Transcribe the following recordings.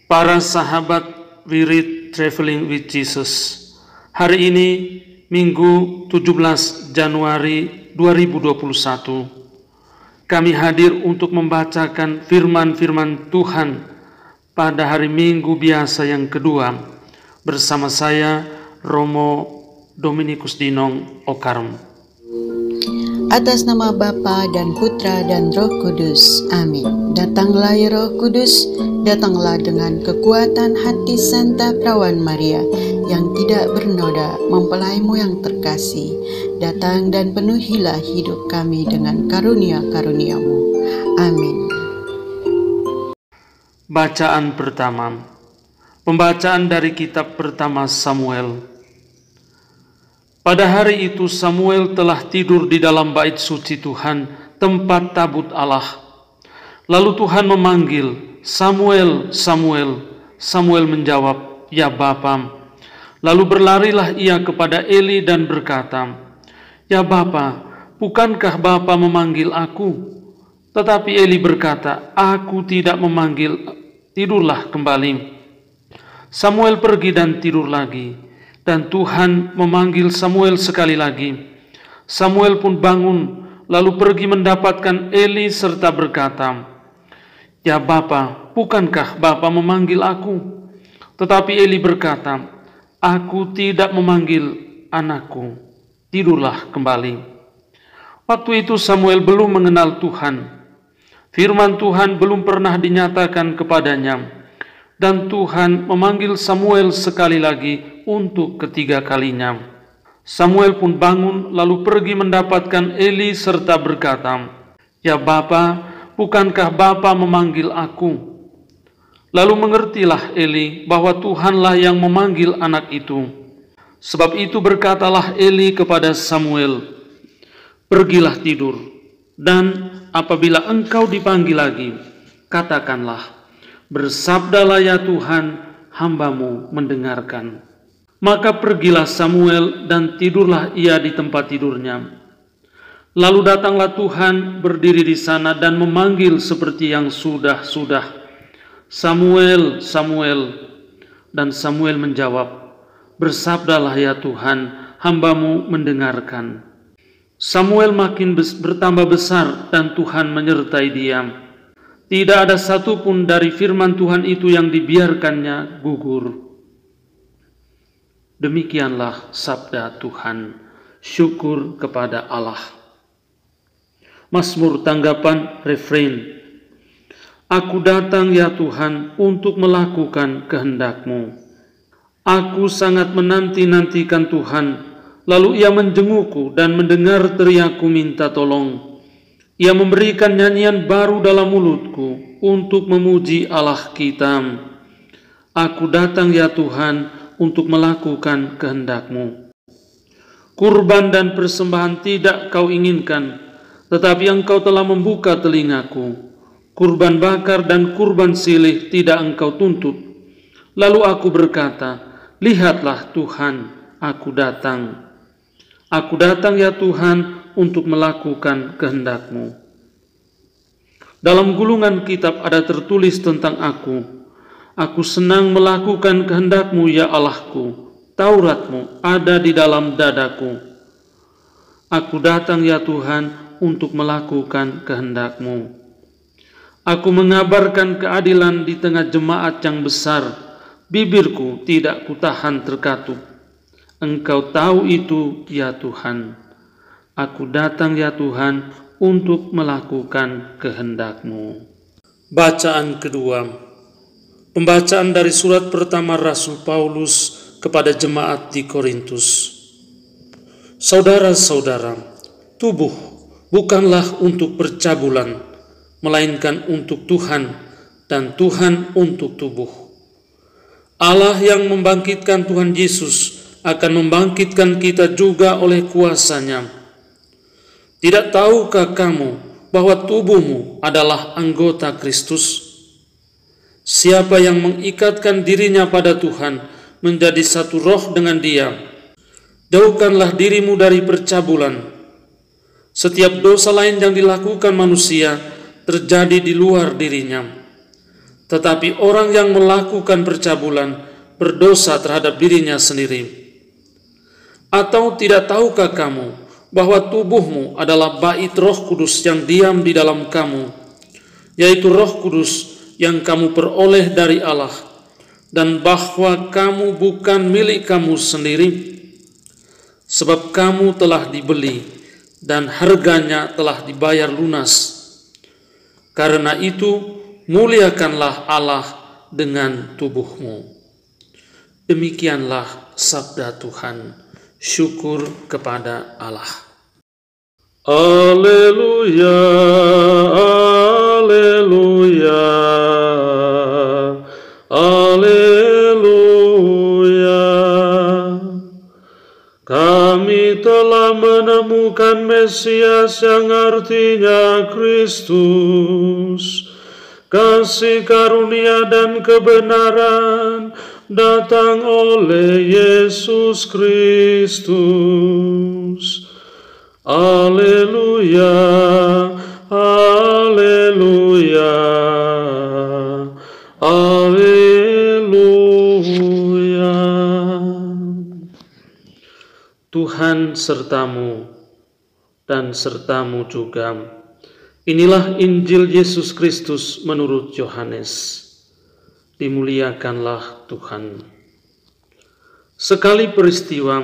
Para sahabat wirid Traveling with Jesus. Hari ini Minggu 17 Januari 2021. Kami hadir untuk membacakan firman-firman Tuhan pada hari Minggu biasa yang kedua bersama saya Romo Dominikus Dinong Okarm. Atas nama Bapa dan Putra dan Roh Kudus. Amin. Datanglah ya Roh Kudus, datanglah dengan kekuatan hati Santa Perawan Maria yang tidak bernoda, mempelaimu yang terkasih. Datang dan penuhilah hidup kami dengan karunia-karuniamu. Amin. Bacaan pertama. Pembacaan dari kitab pertama Samuel. Pada hari itu Samuel telah tidur di dalam bait suci Tuhan, tempat tabut Allah. Lalu Tuhan memanggil, "Samuel, Samuel." Samuel menjawab, "Ya Bapa." Lalu berlarilah ia kepada Eli dan berkata, "Ya Bapa, bukankah Bapa memanggil aku?" Tetapi Eli berkata, "Aku tidak memanggil, tidurlah kembali." Samuel pergi dan tidur lagi. Dan Tuhan memanggil Samuel sekali lagi. Samuel pun bangun, lalu pergi mendapatkan Eli serta berkata, "Ya Bapa, bukankah Bapa memanggil aku?" Tetapi Eli berkata, "Aku tidak memanggil anakku, tidurlah kembali." Waktu itu Samuel belum mengenal Tuhan. Firman Tuhan belum pernah dinyatakan kepadanya. Dan Tuhan memanggil Samuel sekali lagi untuk ketiga kalinya. Samuel pun bangun lalu pergi mendapatkan Eli serta berkata, "Ya Bapa, bukankah Bapa memanggil aku?" Lalu mengertilah Eli bahwa Tuhanlah yang memanggil anak itu. Sebab itu berkatalah Eli kepada Samuel, "Pergilah tidur, dan apabila engkau dipanggil lagi, katakanlah, 'Bersabdalah ya Tuhan, hamba-Mu mendengarkan.'" Maka pergilah Samuel dan tidurlah ia di tempat tidurnya. Lalu datanglah Tuhan berdiri di sana dan memanggil seperti yang sudah-sudah, "Samuel, Samuel." Dan Samuel menjawab, "Bersabdalah ya Tuhan, hamba-Mu mendengarkan." Samuel makin bertambah besar dan Tuhan menyertai dia. Tidak ada satupun dari firman Tuhan itu yang dibiarkannya gugur. Demikianlah sabda Tuhan. Syukur kepada Allah. Mazmur tanggapan refrain. Aku datang ya Tuhan untuk melakukan kehendak-Mu. Aku sangat menanti-nantikan Tuhan. Lalu ia menjengukku dan mendengar teriakku minta tolong. Ia memberikan nyanyian baru dalam mulutku untuk memuji Allah kita. Aku datang ya Tuhan untuk melakukan kehendak-Mu. Kurban dan persembahan tidak Kau inginkan, tetapi Engkau telah membuka telingaku. Kurban bakar dan kurban silih tidak Engkau tuntut. Lalu aku berkata, "Lihatlah Tuhan, aku datang. Aku datang ya Tuhan untuk melakukan kehendak-Mu." Dalam gulungan kitab ada tertulis tentang aku. Aku senang melakukan kehendak-Mu ya Allahku. Taurat-Mu ada di dalam dadaku. Aku datang ya Tuhan untuk melakukan kehendak-Mu. Aku mengabarkan keadilan di tengah jemaat yang besar. Bibirku tidak kutahan terkatup. Engkau tahu itu ya Tuhan. Aku datang ya Tuhan untuk melakukan kehendak-Mu. Bacaan kedua. Pembacaan dari surat pertama Rasul Paulus kepada jemaat di Korintus. Saudara-saudara, tubuh bukanlah untuk percabulan, melainkan untuk Tuhan, dan Tuhan untuk tubuh. Allah yang membangkitkan Tuhan Yesus akan membangkitkan kita juga oleh kuasa-Nya. Tidak tahukah kamu bahwa tubuhmu adalah anggota Kristus? Siapa yang mengikatkan dirinya pada Tuhan menjadi satu roh dengan Dia. Jauhkanlah dirimu dari percabulan. Setiap dosa lain yang dilakukan manusia terjadi di luar dirinya. Tetapi orang yang melakukan percabulan berdosa terhadap dirinya sendiri. Atau tidak tahukah kamu bahwa tubuhmu adalah bait Roh Kudus yang diam di dalam kamu, yaitu Roh Kudus yang kamu peroleh dari Allah, dan bahwa kamu bukan milik kamu sendiri, sebab kamu telah dibeli dan harganya telah dibayar lunas. Karena itu, muliakanlah Allah dengan tubuhmu. Demikianlah sabda Tuhan. Syukur kepada Allah. Haleluya, haleluya, haleluya. Kami telah menemukan Mesias yang artinya Kristus. Kasih karunia dan kebenaran datang oleh Yesus Kristus. Haleluya, haleluya, haleluya. Tuhan sertamu dan sertamu juga. Inilah Injil Yesus Kristus menurut Yohanes. Dimuliakanlah Tuhan. Sekali peristiwa,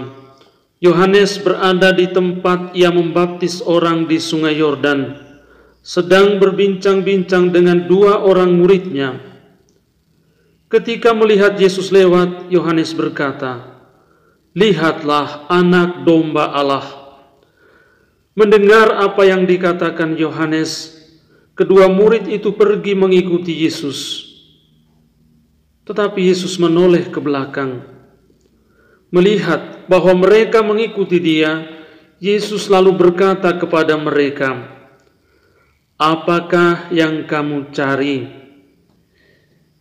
Yohanes berada di tempat ia membaptis orang di Sungai Yordan, sedang berbincang-bincang dengan dua orang muridnya. Ketika melihat Yesus lewat, Yohanes berkata, "Lihatlah anak domba Allah." Mendengar apa yang dikatakan Yohanes, kedua murid itu pergi mengikuti Yesus. Tetapi Yesus menoleh ke belakang. Melihat bahwa mereka mengikuti Dia, Yesus lalu berkata kepada mereka, "Apakah yang kamu cari?"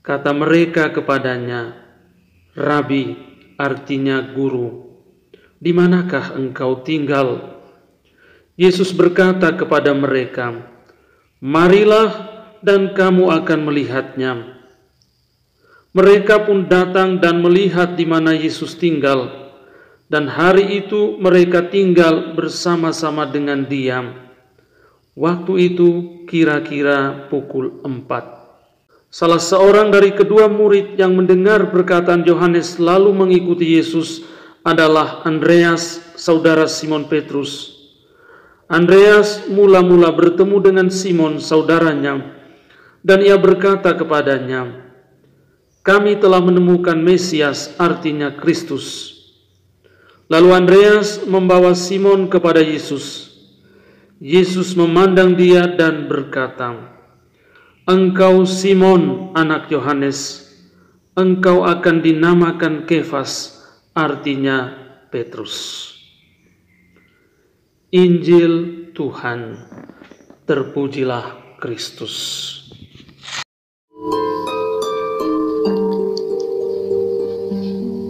Kata mereka kepadanya, "Rabi," artinya guru, "di manakah engkau tinggal?" Yesus berkata kepada mereka, "Marilah dan kamu akan melihatnya." Mereka pun datang dan melihat di mana Yesus tinggal, dan hari itu mereka tinggal bersama-sama dengan Dia. Waktu itu kira-kira pukul 4. Salah seorang dari kedua murid yang mendengar perkataan Yohanes lalu mengikuti Yesus adalah Andreas, saudara Simon Petrus. Andreas mula-mula bertemu dengan Simon, saudaranya, dan ia berkata kepadanya, "Kami telah menemukan Mesias, artinya Kristus." Lalu Andreas membawa Simon kepada Yesus. Yesus memandang dia dan berkata, "Engkau Simon, anak Yohanes, engkau akan dinamakan Kefas, artinya Petrus." Injil Tuhan, terpujilah Kristus.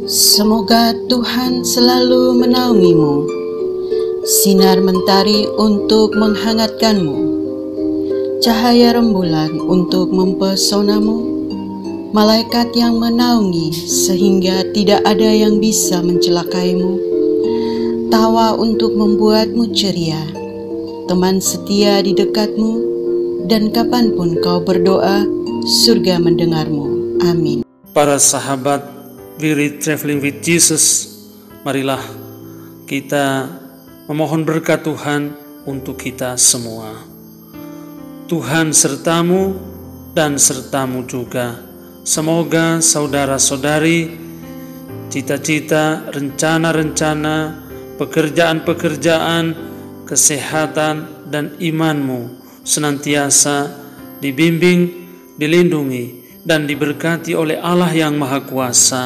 Semoga Tuhan selalu menaungimu, sinar mentari untuk menghangatkanmu, cahaya rembulan untuk mempesonamu, malaikat yang menaungi sehingga tidak ada yang bisa mencelakaimu, tawa untuk membuatmu ceria, teman setia di dekatmu, dan kapanpun kau berdoa, surga mendengarmu. Amin. Para sahabat Weary Traveling with Jesus, marilah kita memohon berkat Tuhan untuk kita semua. Tuhan sertamu dan sertamu juga. Semoga saudara-saudari, cita-cita, rencana-rencana, pekerjaan-pekerjaan, kesehatan, dan imanmu senantiasa dibimbing, dilindungi, dan diberkati oleh Allah yang Maha Kuasa,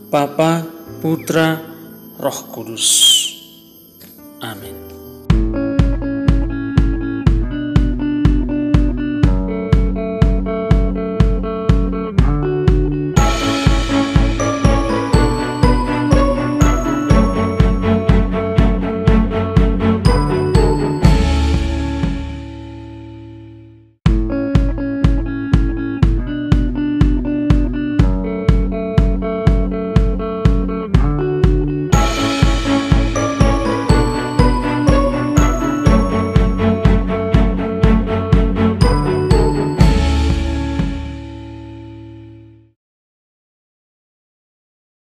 Bapa, Putra, Roh Kudus. Amin.